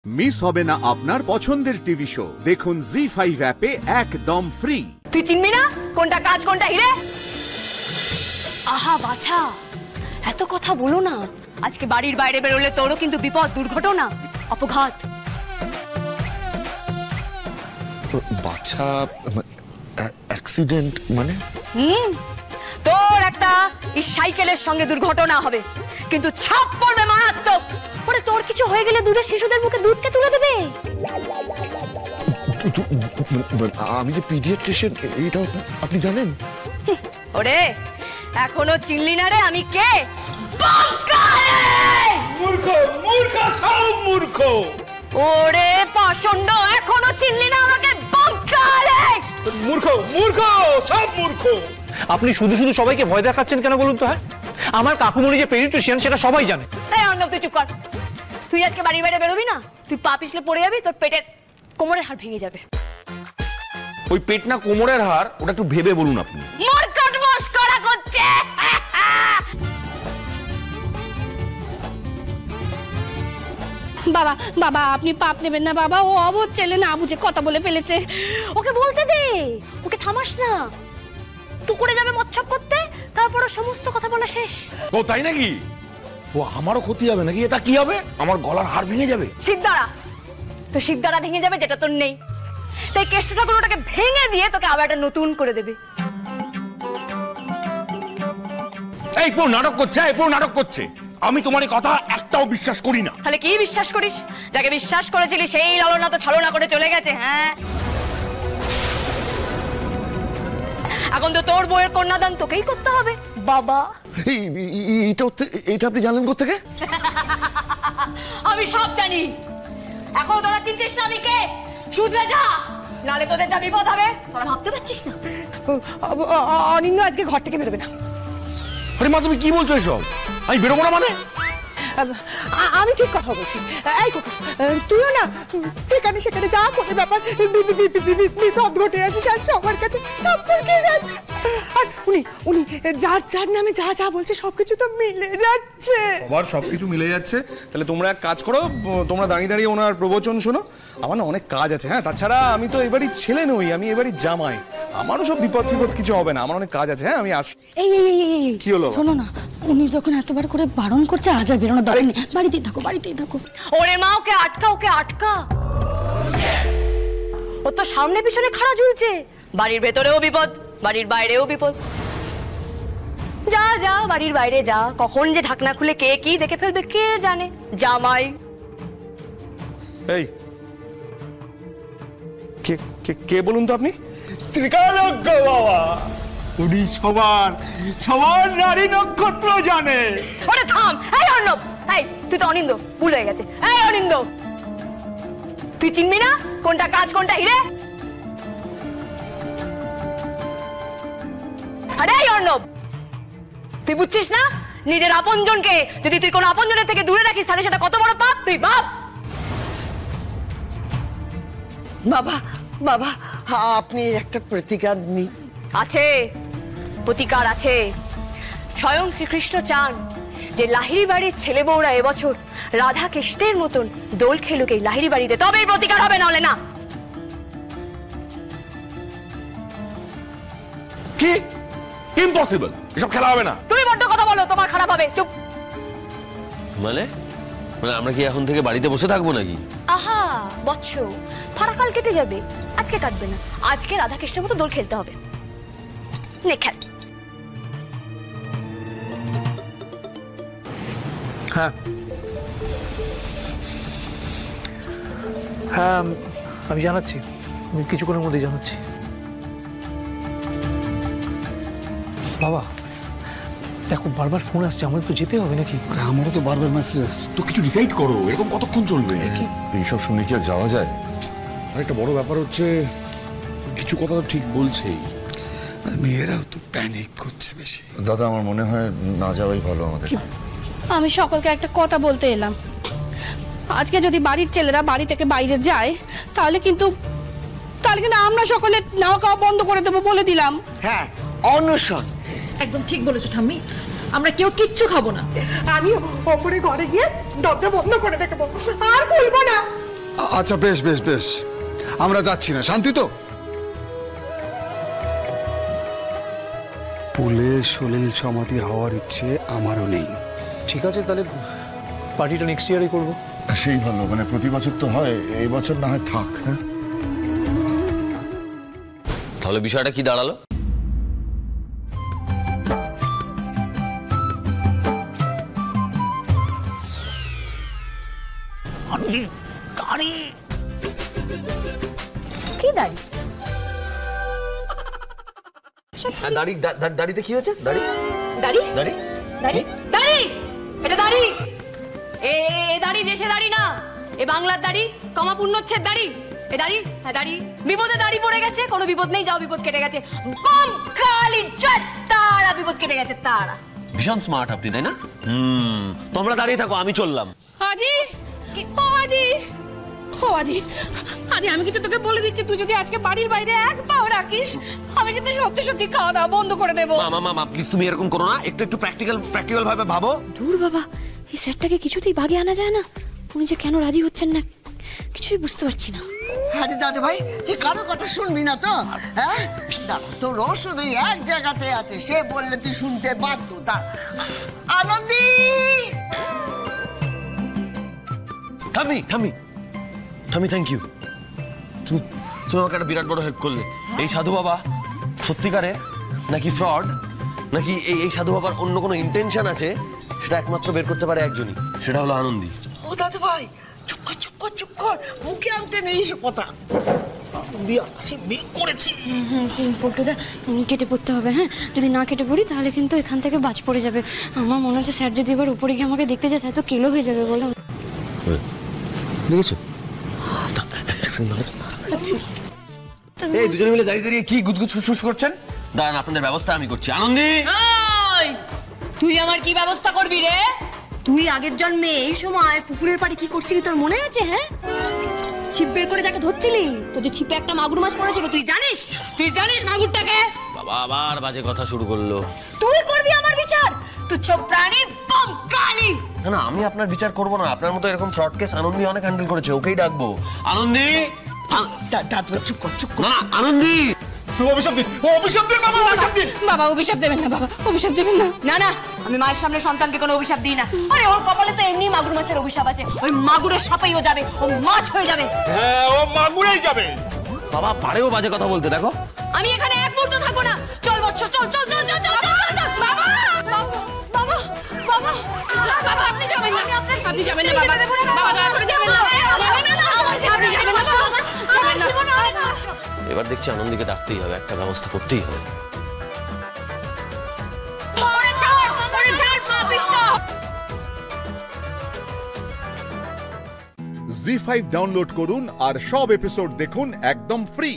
Miss হবে না আপনার পছন্দের টিভি শো। দেখুন জি5 অ্যাপে একদম ফ্রি। তুই চিনবি না কোনটা কাজ কোনটা হিরে? আহা বাছা, এত কথা বলো না। আজকে বাড়ির বাইরে বেরোলে তোরও কিন্তু বিপদ, দুর্ঘটনা, অপঘাত। বাচ্চা অ্যাক্সিডেন্ট মানে? তোর একটা এই সাইকেলের সঙ্গে দুর্ঘটনা হবে, কিন্তু ছাপ পড়বে মারাত্মক। পরে তোর কিছু হয়ে গেলে দুধের শিশুদের মুখে দুধকে তুলে দেবে। আমি যে পিডিয়াট্রিশিয়ান এইটা আপনি জানেন? ওরে এখনো চিনলি না রে আমি কে? মূর্খ মূর্খ সব মূর্খ। ওরে পাষণ্ড, এখনো চিনলি না আমাকে? বাঙ্কারে মূর্খ মূর্খ সব মূর্খ। আপনি শুধু শুধু সবাইকে ভয় দেখাচ্ছেন কেন বলুন তো? হ্যাঁ, আমার কাকুমণি যে পেডিয়াট্রিশিয়ান সেটা সবাই জানে। এই অর্ণব তুই চুপ কর। তুই আজকে বাড়ির বাইরে বেরোবি না, তুই পা পিছলে পড়ে যাবি, তোর পেটের কোমরের হাড় ভেঙে যাবে। ওই পেট না কোমরের হাড়, ওটা একটু ভেবে বলুন আপনি। মরকট মস্করা করছে। বাবা বাবা আপনি পাপ নেবেন না বাবা, ও অবুঝ ছেলে না বুঝে কথা বলে ফেলেছে। ওকে বলতে দে, ওকে থামাস না। পুকুরে যাবে মচ্ছপ করতে, তারপর সমস্ত কথা বলা শেষ। ও তাই নাকি? ও আমারও ক্ষতি হবে নাকি? এটা কি হবে? আমার গলার হাড় ভেঙে যাবে? সিদ্ধারা, তো সিদ্ধারা ভেঙে যাবে যেটা তোর নেই। তাই কেষ্ট ঠাকুর ওটাকে ভেঙে দিয়ে তোকে আবার একটা নতুন করে দেবে। এই পুরো নাটক করছে, এই পুরো নাটক করছে। আমি তোমার এই কথা একটাও বিশ্বাস করি না। তাহলে কি বিশ্বাস করিস? যাকে বিশ্বাস করেছিলি সেই লালনা তো ছলনা করে চলে গেছে। হ্যাঁ, এখন তো তোর বউয়ের কন্যাদান তোকেই করতে হবে বাবা। এইটা আপনি জানলেন কোথা থেকে? আমি সব জানি। এখন তোরা চিনছিস না আমি কে? শুধরে যা, নালে তোদের যা বিপদ হবে তোরা ভাবতে পারছিস না। অনিন্দ আজকে ঘর থেকে বেরোবে না। আরে মা, তুমি কি বলছো এসব? আমি বেরোবো না মানে? আমি ঠিক কথা বলছি। এই কুকুর, তুইও না যেখানে সেখানে যা করে ব্যাপার বিপদ ঘটে আছিস আর সবার কাছে থাপ্পড় খেয়ে যাস। আর উনি যার যার নামে যা যা বলছে সবকিছু তো মিলে যাচ্ছে। আবার সবকিছু মিলে যাচ্ছে। তাহলে তোমরা এক কাজ করো, তোমরা দাঁড়িয়ে দাঁড়িয়ে ওনার প্রবচন শোনো। আমার না অনেক কাজ আছে। হ্যাঁ, তাছাড়া আমি তো এবারই ছেলে নই, আমি এবারই জামাই। আমারও সব বিপদ কিছু হবে না। আমার অনেক কাজ আছে। হ্যাঁ, আমি আসি। এই কি হলো? শোনো না, উনি যখন এতবার করে বারণ করছে আজ আর বেরোনো দরকার নেই। বাড়িতেই থাকো, বাড়িতেই থাকো। ওরে মা, ওকে আটকা, ওকে আটকা। ও তো সামনে পিছনে খাড়া ঝুলছে। বাড়ির ভেতরেও বিপদ, বাড়ির বাইরেও বিপদ। যা যা, বাড়ির বাইরে যা। কখন যে ঢাকনা খুলে কে কি দেখে ফেলবে কে জানে। জামাই এই কে কে কে বলুন তো আপনি? ত্রিকালজ্ঞ বাবা, উনি সবার নারী নক্ষত্র জানে। ওরে থাম। এই অর্ণব, এই তুই তো অনিন্দ, ভুল হয়ে গেছে। এই অনিন্দ, তুই চিনবি না কোনটা কাজ কোনটা হিরে? আরে এই অর্ণব, তুই বুঝছিস না নিজের আপনজনকে যদি তুই কোনো আপনজনের থেকে দূরে রাখিস তাহলে সেটা কত বড় পাপ? তুই বাপ। বাবা বাবা, আপনি একটা প্রতিকার নিন। আছে, প্রতিকার আছে। স্বয়ং শ্রীকৃষ্ণ চান যে লাহিড়ী বাড়ির ছেলে বউরা এবছর রাধা কৃষ্ণের মতন দোল খেলুক এই লাহিড়ী বাড়িতে, তবেই প্রতিকার হবে, নাহলে না। কি ইম্পসিবল? এসব খেলা হবে না। তুমি বড্ড কথা বলো, তোমার খারাপ হবে। চুপ। মানে আমরা কি এখন থেকে বাড়িতে বসে থাকবো নাকি? আহা বৎস, ফারাকাল কেটে যাবে, আজকে কাটবে না। আজকে রাধা কৃষ্ণের মতো দোল খেলতে হবে। নে খেল। হ্যাঁ হ্যাঁ, আমি জানাচ্ছি, আমি কিছুক্ষণের মধ্যে জানাচ্ছি। বাবা দেখো, বারবার ফোন আসছে, আমাদের তো যেতে হবে নাকি? আমারও তো বারবার মেসেজ। তো কিছু ডিসাইড করো, এরকম কতক্ষণ চলবে? এইসব শুনে কি আর যাওয়া যায়? আরেকটা বড় ব্যাপার হচ্ছে, কিছু কথা তো ঠিক বলছেই, আর মেয়েরাও তো প্যানিক করছে বেশি। দাদা, আমার মনে হয় না যাওয়াই ভালো আমাদের। আমি সকলকে একটা কথা বলতে এলাম। আজকে যদি বাড়ির ছেলেরা বাড়ি থেকে বাইরে যায় তাহলে কিন্তু আমরা সকলে নাওয়া খাওয়া বন্ধ করে দেবো, বলে দিলাম। হ্যাঁ, অনশন। একদম ঠিক বলেছো ঠাম্মি, আমরা কেউ কিচ্ছু খাবো না। আমি ওপরে ঘরে গিয়ে দরজা বন্ধ করে দেখবো, আর খুলবো না। আচ্ছা বেশ বেশ বেশ, আমরা যাচ্ছি না, শান্তি তো? পুলে সলিল সমাধি হওয়ার ইচ্ছে আমারও নেই। ঠিক আছে, তাহলে পার্টিটা নেক্সট ইয়ারই করবো। সেই ভালো, মানে প্রতি বছর তো হয়, এই বছর না হয় থাক। হ্যাঁ, তাহলে বিষয়টা কি দাঁড়ালো? কি দাঁড়ি? দাড়িতে কি হয়েছে? দাড়ি দাড়ি দাড়ি দাড়ি দাড়ি, এটা দাড়ি। এ দাড়ি দেশে দাড়ি না, এ বাংলার দাড়ি, কমা পূর্ণচ্ছেদ দাড়ি। এ দাড়ি, হ্যাঁ দাড়ি। বিপদে দাড়ি পড়ে গেছে, কোনো বিপদ নেই, যাও বিপদ কেটে গেছে। কম কালি তারা বিপদ কেটে গেছে তারা। ভীষণ স্মার্ট আপনি, তাই না? তোমরা দাঁড়িয়ে থাকো, আমি চললাম। আদি আদি আদি আদি, আমি কিন্তু তোকে বলে দিচ্ছি, তুই যদি আজকে বাড়ির বাইরে এক পাও রাখিস, আমি কিন্তু সত্যি সত্যি খাওয়া দাওয়া বন্ধ করে দেবো। মামা প্লিজ, তুমি এরকম করো না, একটু প্র্যাকটিক্যাল ভাবে ভাবো। দূর বাবা, এই সেটটাকে কিছুতেই বাগে আনা যায় না। উনি যে কেন রাজি হচ্ছেন না কিছুই বুঝতে পারছি না। আরে দাদা ভাই, তুই কারো কথা শুনবি না তো? হ্যাঁ, তোর ওষুধ ওই এক জায়গাতে আছে, সে বললে তুই শুনতে বাধ্য। তার আনন্দী, থামি থ্যাংক ইউ। তুমি আমাকে একটা বিরাট বড় হেল্প করলে। এই সাধু বাবা সত্যিকারে নাকি ফ্রড, নাকি এই সাধু বাবার অন্য কোনো ইন্টেনশন আছে, সেটা একমাত্র বের করতে পারে একজনই, সেটা হলো আনন্দী। ও দাদা ভাই, চুপ কর চুপ কর চুপ কর, মুখে আনতে নেই এসব কথা। পল্টুদা, কেটে পড়তে হবে। হ্যাঁ, যদি না কেটে পড়ি তাহলে কিন্তু এখান থেকে বাজ পড়ে যাবে। আমার মনে হচ্ছে স্যার যদি এবার উপরে গিয়ে আমাকে দেখতে যায় তাহলে তো কেলো হয়ে যাবে। বলো দেখেছো? এই দুজনে মিলে দাঁড়িয়ে কি গুজগুজ ফুসফুস করছেন? দাঁড়ান, আপনাদের ব্যবস্থা আমি করছি। আনন্দী, তুই আমার কি ব্যবস্থা করবি রে? তুই আগের জন্মে এই সময় পুকুরের পাড়ে কি করছিলি তোর মনে আছে? হ্যাঁ, ছিপ বের করে যাকে ধরছিলি, তোর যে ছিপে একটা মাগুর মাছ পড়েছিল, তুই জানিস? তুই জানিস মাগুরটাকে? বাবা আবার বাজে কথা শুরু করলো। তুই করবি আমার বিচার? তুচ্ছ প্রাণী কালি। না, আমি আপনার বিচার করবো না। আপনার মতো এরকম ফ্রড কেস আনন্দী অনেক হ্যান্ডেল করেছে, ওকেই ডাকবো। আনন্দী, চুপ কর চুপ কর। না আনন্দী, অভিশাপ দিন, অভিশাপ দিন বাবা, অভিশাপ দিন। বাবা অভিশাপ দেবেন না, বাবা অভিশাপ দেবেন না। না না, আমি মায়ের সামনে সন্তানকে কোনো অভিশাপ দিই না। আরে ওর কপালে তো এমনি মাগুর মাছের অভিশাপ আছে, ওই মাগুরের সাপেই ও যাবে, ও মাছ হয়ে যাবে। হ্যাঁ, ও মাগুরেই যাবে। বাবা পারেও বাজে কথা বলতে, দেখো। আমি এখানে এক মুহূর্ত থাকবো না। চল বৎস, চল চল চল চল চল চল চল। বাবা বাবা বাবা বাবা, আপনি যাবেন না, আপনি যাবেন না বাবা। বাবা দয়া করে যাবেন না, আপনি যাবেন না বাবা। এবার দেখছি আনন্দীকে ডাকতেই হবে, একটা ব্যবস্থা করতেই হবে। জি5 ডাউনলোড করুন আর সব এপিসোড দেখুন একদম ফ্রি।